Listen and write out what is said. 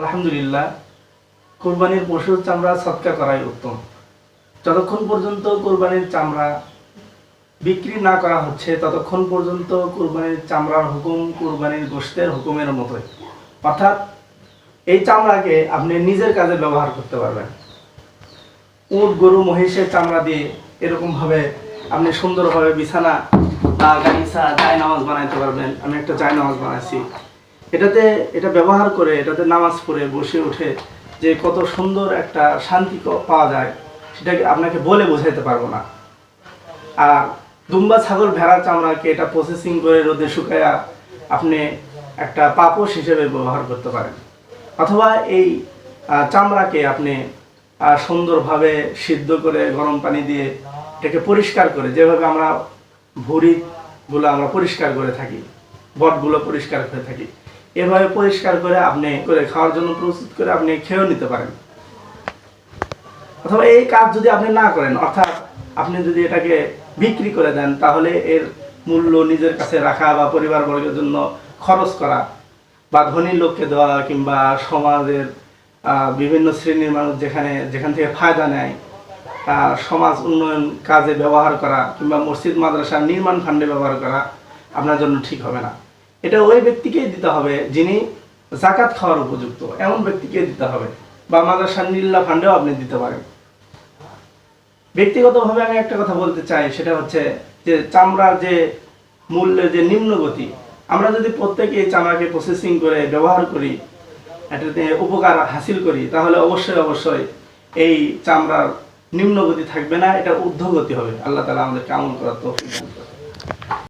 আলহামদুলিল্লাহ, কোরবানির পশুর চামড়া সৎকার করাই উত্তম। যতক্ষণ পর্যন্ত কোরবানির চামড়া বিক্রি না করা হচ্ছে ততক্ষণ পর্যন্ত কোরবানির চামড়ার হুকুম কোরবানির গোশতের হুকুমের মতোই। অর্থাৎ এই চামড়াকে আপনি নিজের কাজে ব্যবহার করতে পারবেন। উট, গরু, মহিষের চামড়া দিয়ে এরকমভাবে আপনি সুন্দরভাবে বিছানা বা গালিচা জায়নামাজ বানাইতে পারবেন। আমি একটা জায়নামাজ বানাইছি, এটা ব্যবহার করে এটাতে নামাজ পড়ে বসে উঠে যে কত সুন্দর একটা শান্তি পাওয়া যায় সেটাকে আপনাকে বলে বোঝাইতে পারবো না। আর দুম্বা, ছাগল, ভেড়ার চামড়াকে এটা প্রসেসিং করে রোদে শুকায়া আপনি একটা পাপোশ হিসেবে ব্যবহার করতে পারেন। অথবা এই চামড়াকে আপনি সুন্দরভাবে সিদ্ধ করে গরম পানি দিয়ে এটাকে পরিষ্কার করে, যেভাবে আমরা ভুঁড়িগুলো আমরা পরিষ্কার করে থাকি, বটগুলো পরিষ্কার করে থাকি, এভাবে পরিষ্কার করে আপনি খাওয়ার জন্য প্রস্তুত করে আপনি খেয়েও নিতে পারেন। অথবা এই কাজ যদি আপনি না করেন, অর্থাৎ আপনি যদি এটাকে বিক্রি করে দেন, তাহলে এর মূল্য নিজের কাছে রাখা বা পরিবারবর্গের জন্য খরচ করা বা ধনী লোককে দেওয়া কিংবা সমাজের বিভিন্ন শ্রেণীর মানুষ যেখান থেকে ফায়দা নেয় সমাজ উন্নয়ন কাজে ব্যবহার করা কিংবা মসজিদ মাদ্রাসা নির্মাণ ফান্ডে ব্যবহার করা আপনার জন্য ঠিক হবে না। এটা ওই ব্যক্তিকেই দিতে হবে যিনি জাকাত খাওয়ার উপযুক্ত, এমন ব্যক্তিকে দিতে হবে। বা মাদ্রাসার নীল্লা ফান্ডেও আপনি দিতে পারেন। ব্যক্তিগতভাবে আমি একটা কথা বলতে চাই, সেটা হচ্ছে যে চামড়ার যে মূল্যের যে নিম্নগতি, আমরা যদি প্রত্যেকে এই চামড়াকে প্রসেসিং করে ব্যবহার করি, এটাতে উপকার হাসিল করি, তাহলে অবশ্যই এই চামড়ার নিম্নগতি থাকবে না, এটা ঊর্ধ্বগতি হবে। আল্লাহ তাআলা আমাদেরকে আমল করার তৌফিক দান করুন।